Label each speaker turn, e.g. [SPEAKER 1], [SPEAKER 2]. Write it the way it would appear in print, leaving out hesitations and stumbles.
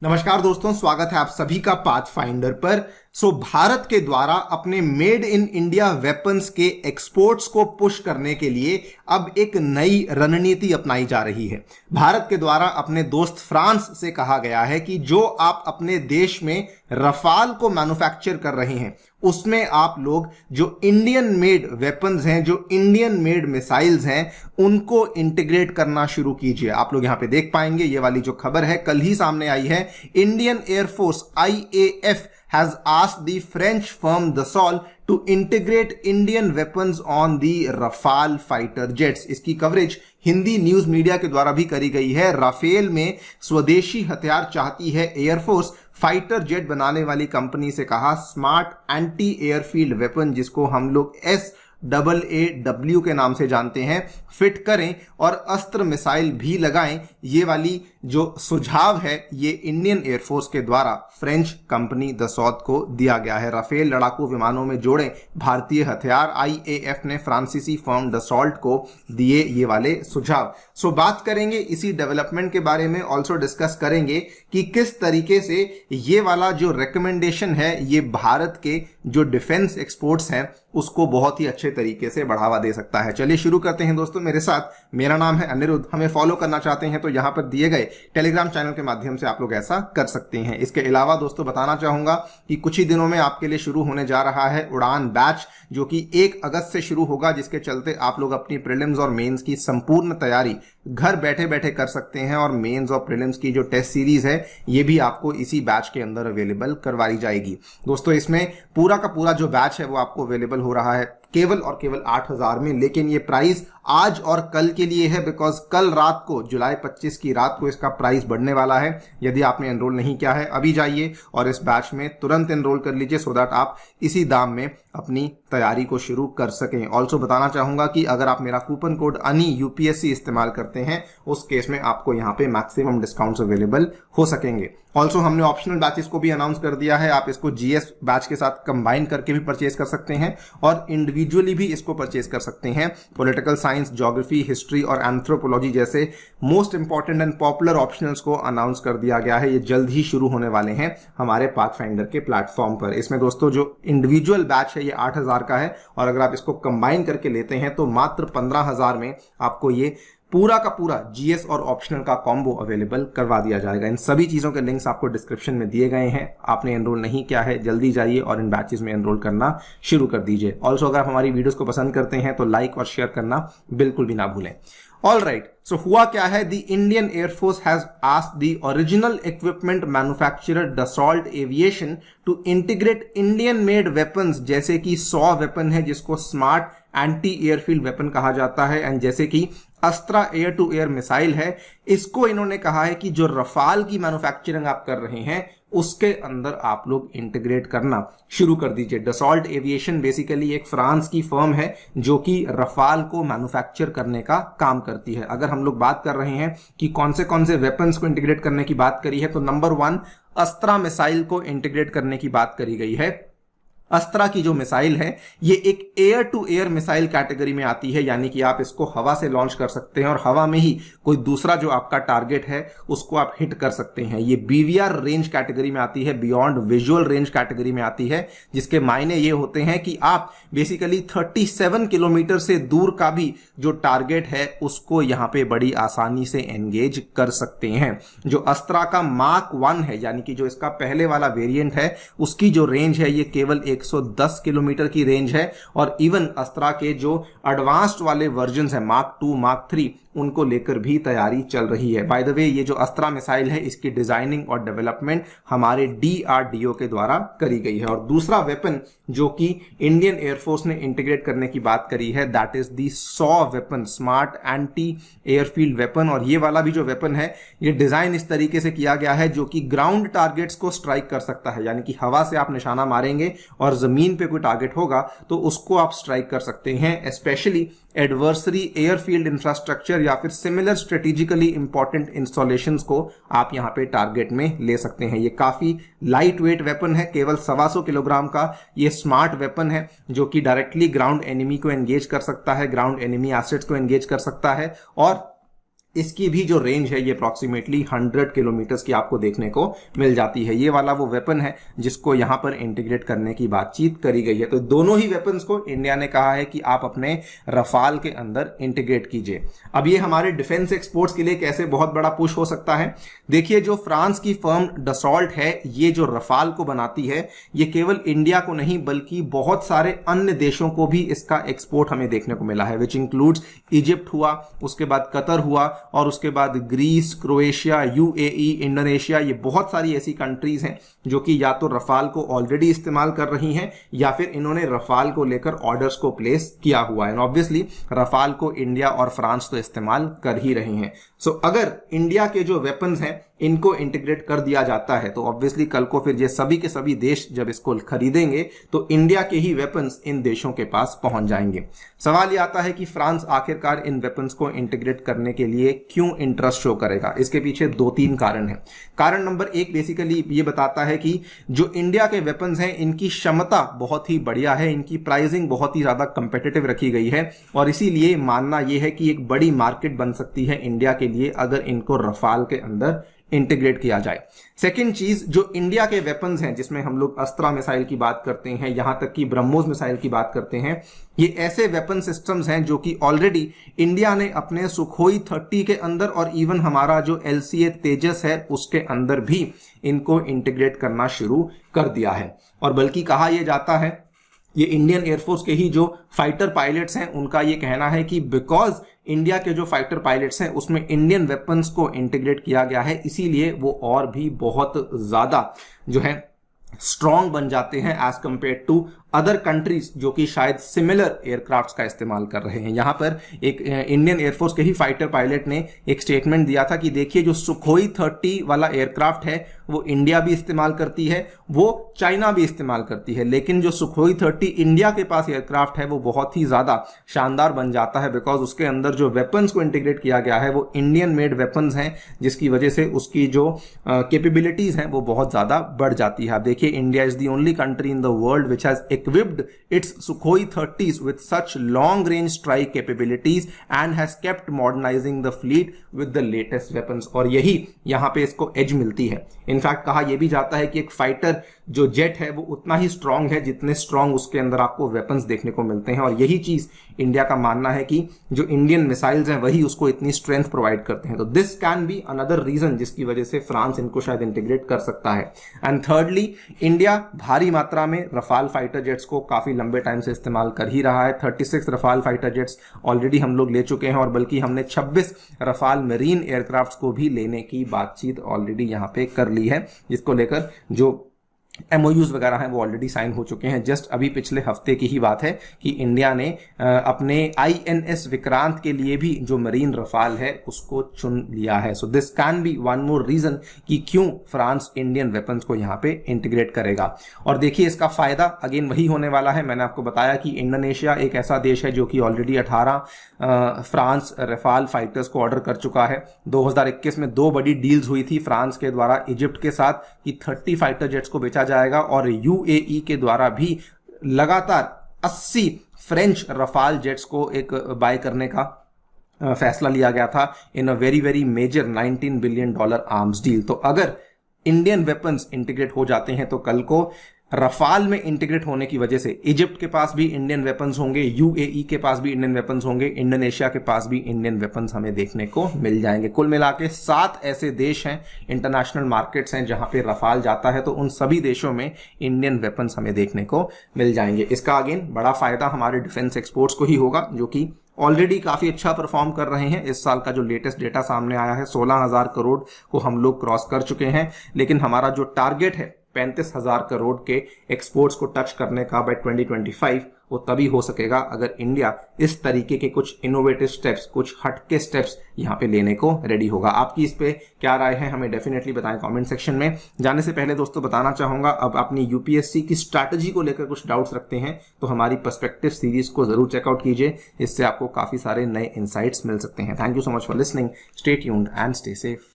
[SPEAKER 1] नमस्कार दोस्तों, स्वागत है आप सभी का पाथफाइंडर पर। भारत के द्वारा अपने मेड इन इंडिया वेपन्स के एक्सपोर्ट्स को पुश करने के लिए अब एक नई रणनीति अपनाई जा रही है। भारत के द्वारा अपने दोस्त फ्रांस से कहा गया है कि जो आप अपने देश में रफाल को मैन्युफैक्चर कर रहे हैं उसमें आप लोग जो इंडियन मेड वेपन्स हैं, जो इंडियन मेड मिसाइल्स हैं, उनको इंटीग्रेट करना शुरू कीजिए। आप लोग यहां पे देख पाएंगे, ये वाली जो खबर है कल ही सामने आई है। Indian air force IAF has asked the French firm Dassault to integrate Indian weapons on the Rafale fighter jets। इसकी कवरेज हिंदी न्यूज मीडिया के द्वारा भी करी गई है। राफेल में स्वदेशी हथियार चाहती है एयरफोर्स। फाइटर जेट बनाने वाली कंपनी से कहा स्मार्ट एंटी एयरफील्ड वेपन, जिसको हम लोग SAAW के नाम से जानते हैं, फिट करें और अस्त्र मिसाइल भी लगाएं। ये वाली जो सुझाव है ये इंडियन एयरफोर्स के द्वारा फ्रेंच कंपनी दसौत को दिया गया है। राफेल लड़ाकू विमानों में जोड़े भारतीय हथियार IAF ने फ्रांसीसी फर्म दसॉल्ट को दिए ये वाले सुझाव। बात करेंगे इसी डेवलपमेंट के बारे में, ऑल्सो डिस्कस करेंगे कि किस तरीके से ये वाला जो रिकमेंडेशन है ये भारत के जो डिफेंस एक्सपोर्ट्स हैं उसको बहुत ही अच्छे तरीके से बढ़ावा दे सकता है। चलिए शुरू करते हैं दोस्तों मेरे साथ। मेरा नाम है अनिरुद्ध। हमें फॉलो करना चाहते हैं तो यहां पर दिए गए टेलीग्राम चैनल के माध्यम से आप लोग ऐसा कर सकते हैं। इसके अलावा दोस्तों बताना चाहूंगा कि कुछ ही दिनों में आपके लिए शुरू होने जा रहा है उड़ान बैच, जो कि 1 अगस्त से शुरू होगा, जिसके चलते आप लोग अपनी प्रीलिम्स और मेंस की संपूर्ण तैयारी घर बैठे बैठे कर सकते हैं। और मेंस और प्रीलिम्स की जो टेस्ट सीरीज है ये भी आपको इसी बैच के अंदर अवेलेबल करवाई जाएगी। दोस्तों इसमें पूरा का पूरा जो बैच है वो आपको अवेलेबल हो रहा है केवल और केवल 8,000 में, लेकिन ये प्राइस आज और कल के लिए है, बिकॉज कल रात को जुलाई 25 की रात को इसका प्राइस बढ़ने वाला है। यदि आपने एनरोल नहीं किया है अभी जाइए और इस बैच में तुरंत एनरोल कर लीजिए, सो दैट आप इसी दाम में अपनी तैयारी को शुरू कर सकें। ऑल्सो बताना चाहूंगा कि अगर आप मेरा कूपन कोड अनि UPSC इस्तेमाल करते हैं उस केस में आपको यहाँ पे मैक्सिमम डिस्काउंट्स अवेलेबल हो सकेंगे। ऑल्सो हमने ऑप्शनल बैचेस को भी अनाउंस कर दिया है। आप इसको GS बैच के साथ कंबाइन करके भी परचेज कर सकते हैं और इंडिविजुअली भी इसको परचेज कर सकते हैं। पॉलिटिकल साइंस, ज्योग्राफी, हिस्ट्री और एंथ्रोपोलॉजी जैसे most important and popular optionals को अनाउंस कर दिया गया है। ये जल्द ही शुरू होने वाले हैं हमारे पाथफाइंडर के प्लेटफॉर्म पर। इसमें दोस्तों जो इंडिविजुअल बैच है ये 8,000 का है और अगर आप इसको कंबाइन करके लेते हैं तो मात्र 15,000 में आपको ये पूरा का पूरा GS और ऑप्शनल का कॉम्बो अवेलेबल करवा दिया जाएगा। इन सभी चीजों के लिंक्स आपको डिस्क्रिप्शन में दिए गए हैं। आपने एनरोल नहीं किया है जल्दी जाइए और इन बैचेस में एनरोल करना शुरू कर दीजिए। ऑल्सो अगर आप हमारी वीडियोस को पसंद करते हैं तो लाइक और शेयर करना बिल्कुल भी ना भूलें। All right, so हुआ क्या है? The Indian Air Force has asked the original equipment manufacturer Dassault Aviation to integrate Indian-made weapons, जैसे कि 100 वेपन है जिसको स्मार्ट एंटी एयरफील्ड वेपन कहा जाता है, एंड जैसे कि Astra air to air missile है, इसको इन्होंने कहा है कि जो रफाल की मैन्युफैक्चरिंग आप कर रहे हैं उसके अंदर आप लोग इंटीग्रेट करना शुरू कर दीजिए। डसॉल्ट एविएशन बेसिकली एक फ्रांस की फर्म है जो कि रफाल को मैन्युफैक्चर करने का काम करती है। अगर हम लोग बात कर रहे हैं कि कौन से वेपन्स को इंटीग्रेट करने की बात करी है तो नंबर 1 अस्त्रा मिसाइल को इंटीग्रेट करने की बात करी गई है। अस्त्रा की जो मिसाइल है ये एक air to air missile category में आती है, यानी कि आप इसको हवा से लॉन्च कर सकते हैं और हवा में ही कोई दूसरा जो आपका टारगेट है उसको आप हिट कर सकते हैं। ये BVR रेंज कैटेगरी में आती है, बियॉन्ड विजुअल रेंज कैटेगरी में आती है, जिसके मायने ये होते हैं कि आप बेसिकली 37 किलोमीटर से दूर का भी जो टारगेट है उसको यहां पे बड़ी आसानी से एंगेज कर सकते हैं। जो अस्त्रा का मार्क 1 है, यानी कि जो इसका पहले वाला वेरिएंट है, उसकी जो रेंज है ये केवल 110 किलोमीटर की रेंज है। और इवन अस्त्रा के जो एडवांस्ड वाले वर्जन है मार्क 2, मार्क 3, उनको लेकर भी तैयारी चल रही है। बाय द वे ये जो अस्त्रा मिसाइल है इसकी डिजाइनिंग और डेवलपमेंट हमारे DRDO के द्वारा करी गई है। और दूसरा वेपन जो कि इंडियन एयरफोर्स ने इंटीग्रेट करने की बात करी है that is the 100 weapon, smart anti airfield weapon. और ये वाला भी जो वेपन है ये डिजाइन इस तरीके से किया गया है जो कि ग्राउंड टारगेट्स को स्ट्राइक कर सकता है, यानी कि हवा से आप निशाना मारेंगे और जमीन पे कोई टारगेट होगा तो उसको आप स्ट्राइक कर सकते हैं। स्पेशली एडवर्सरी एयरफील्ड इंफ्रास्ट्रक्चर या फिर सिमिलर स्ट्रेटेजिकली इंपॉर्टेंट इंस्टॉलेशंस को आप यहां पे टारगेट में ले सकते हैं। ये काफी लाइट वेट वेपन है, केवल 125 किलोग्राम का ये स्मार्ट वेपन है जो कि डायरेक्टली ग्राउंड एनिमी को एंगेज कर सकता है, ग्राउंड एनिमी एसेट्स को एंगेज कर सकता है और इसकी भी जो रेंज है ये अप्रॉक्सीमेटली 100 किलोमीटर्स की आपको देखने को मिल जाती है। ये वाला वो वेपन है जिसको यहां पर इंटीग्रेट करने की बातचीत करी गई है। तो दोनों ही वेपन्स को इंडिया ने कहा है कि आप अपने रफाल के अंदर इंटीग्रेट कीजिए। अब ये हमारे डिफेंस एक्सपोर्ट्स के लिए कैसे बहुत बड़ा पुश हो सकता है, देखिए जो फ्रांस की फर्म डसॉल्ट है ये जो रफाल को बनाती है ये केवल इंडिया को नहीं बल्कि बहुत सारे अन्य देशों को भी इसका एक्सपोर्ट हमें देखने को मिला है, विच इंक्लूड्स इजिप्ट हुआ, उसके बाद कतर हुआ और उसके बाद ग्रीस, क्रोएशिया, यूएई, इंडोनेशिया, ये बहुत सारी ऐसी कंट्रीज हैं जो कि या तो रफाल को ऑलरेडी इस्तेमाल कर रही हैं या फिर इन्होंने रफाल को लेकर ऑर्डर्स को प्लेस किया हुआ है। ऑब्वियसली रफाल को इंडिया और फ्रांस तो इस्तेमाल कर ही रही हैं। सो अगर इंडिया के जो वेपन्स हैं इनको इंटीग्रेट कर दिया जाता है तो ऑब्वियसली कल को फिर ये सभी के सभी देश जब इसको खरीदेंगे तो इंडिया के ही वेपन्स इन देशों के पास पहुंच जाएंगे। सवाल ये आता है कि फ्रांस आखिरकार इन वेपन्स को इंटीग्रेट करने के लिए क्यों इंटरेस्ट शो करेगा। इसके पीछे 2-3 कारण हैं। कारण नंबर 1 बेसिकली ये बताता है कि जो इंडिया के वेपन्स हैं इनकी क्षमता बहुत ही बढ़िया है, इनकी प्राइसिंग बहुत ही ज्यादा कंपेटिटिव रखी गई है और इसीलिए मानना यह है कि एक बड़ी मार्केट बन सकती है इंडिया के लिए अगर इनको रफाल के अंदर इंटीग्रेट किया जाए। सेकेंड चीज, जो इंडिया के वेपन्स हैं जिसमें हम लोग अस्त्रा मिसाइल की बात करते हैं, यहां तक कि ब्रह्मोस मिसाइल की बात करते हैं, ये ऐसे वेपन सिस्टम्स हैं जो कि ऑलरेडी इंडिया ने अपने सुखोई 30 के अंदर और इवन हमारा जो LCA तेजस है उसके अंदर भी इनको इंटीग्रेट करना शुरू कर दिया है। और बल्कि कहा यह जाता है, ये इंडियन एयरफोर्स के ही जो फाइटर पायलट्स हैं उनका ये कहना है कि बिकॉज इंडिया के जो फाइटर पायलट्स हैं उसमें इंडियन वेपन्स को इंटीग्रेट किया गया है इसीलिए वो और भी बहुत ज्यादा जो है स्ट्रॉन्ग बन जाते हैं as compare to other countries जो कि शायद सिमिलर एयरक्राफ्ट्स का इस्तेमाल कर रहे हैं। यहां पर एक इंडियन एयरफोर्स के ही फाइटर पायलट ने एक स्टेटमेंट दिया था कि देखिए जो सुखोई 30 वाला एयरक्राफ्ट है वो इंडिया भी इस्तेमाल करती है, वो चाइना भी इस्तेमाल करती है, लेकिन जो सुखोई 30 इंडिया के पास एयरक्राफ्ट है वो बहुत ही ज्यादा शानदार बन जाता है बिकॉज उसके अंदर जो वेपन्स को इंटीग्रेट किया गया है वो इंडियन मेड वेपन्स हैं जिसकी वजह से उसकी जो कैपेबिलिटीज हैं वो बहुत ज्यादा बढ़ जाती है। आप देखिए India is the only country in the world which has equipped its Sukhoi 30s with such long-range strike capabilities and has kept modernizing the fleet with the latest weapons। और यही यहां पे इसको एज मिलती है। इनफैक्ट कहा यह भी जाता है कि एक फाइटर जो जेट है वो उतना ही स्ट्रांग है जितने स्ट्रांग उसके अंदर आपको वेपन्स देखने को मिलते हैं और यही चीज इंडिया का मानना है कि जो इंडियन मिसाइल्स हैं वही उसको इतनी स्ट्रेंथ प्रोवाइड करते हैं। तो this can be another reason जिसकी वजह से फ्रांस इनको शायद इंटीग्रेट कर सकता है। एंड थर्डली, इंडिया भारी मात्रा में रफाल फाइटर जेट्स को काफी लंबे टाइम से इस्तेमाल कर ही रहा है। 36 रफाल फाइटर जेट्स ऑलरेडी हम लोग ले चुके हैं और बल्कि हमने 26 रफाल मरीन एयरक्राफ्ट को भी लेने की बातचीत ऑलरेडी यहां पे कर ली है, जिसको लेकर जो MOUs वगैरह हैं वो ऑलरेडी साइन हो चुके हैं। जस्ट अभी पिछले हफ्ते की ही बात है कि इंडिया ने अपने INS विक्रांत के लिए भी जो मरीन रफाल है उसको चुन लिया है। So this can be one more reason कि क्यों फ्रांस इंडियन वेपन्स को यहाँ पे इंटीग्रेट करेगा। और देखिए इसका फायदा अगेन वही होने वाला है। मैंने आपको बताया कि इंडोनेशिया एक ऐसा देश है जो कि ऑलरेडी 18 फ्रांस रफाल फाइटर्स को ऑर्डर कर चुका है। 2021 में 2 बड़ी डील्स हुई थी फ्रांस के द्वारा इजिप्ट के साथ कि 30 फाइटर जेट्स को बेचा जाएगा और UAE के द्वारा भी लगातार 80 फ्रेंच रफाल जेट्स को एक बाय करने का फैसला लिया गया था in a very very major $19 billion arms deal. तो अगर इंडियन वेपन्स इंटीग्रेट हो जाते हैं तो कल को रफाल में इंटीग्रेट होने की वजह से इजिप्ट के पास भी इंडियन वेपन्स होंगे, UAE के पास भी इंडियन वेपन्स होंगे, इंडोनेशिया के पास भी इंडियन वेपन्स हमें देखने को मिल जाएंगे। कुल मिला के 7 ऐसे देश हैं, इंटरनेशनल मार्केट्स हैं जहां पे रफाल जाता है, तो उन सभी देशों में इंडियन वेपन्स हमें देखने को मिल जाएंगे। इसका अगेन बड़ा फायदा हमारे डिफेंस एक्सपोर्ट्स को ही होगा जो कि ऑलरेडी काफी अच्छा परफॉर्म कर रहे हैं। इस साल का जो लेटेस्ट डेटा सामने आया है 16,000 करोड़ को हम लोग क्रॉस कर चुके हैं, लेकिन हमारा जो टारगेट है 35,000 करोड़ के एक्सपोर्ट्स को टच करने का बाय 2025 वो तभी हो सकेगा अगर इंडिया इस तरीके के कुछ इनोवेटिव स्टेप्स, कुछ हटके स्टेप्स यहां पे लेने को रेडी होगा। आपकी इस पे क्या राय है हमें डेफिनेटली बताएं कमेंट सेक्शन में। जाने से पहले दोस्तों बताना चाहूंगा, अब अपनी UPSC की स्ट्रैटेजी को लेकर कुछ डाउट्स रखते हैं तो हमारी पर्सपेक्टिव सीरीज को जरूर चेकआउट कीजिए, इससे आपको काफी सारे नए इंसाइट्स मिल सकते हैं। Thank you so much for listening, stay tuned and stay safe.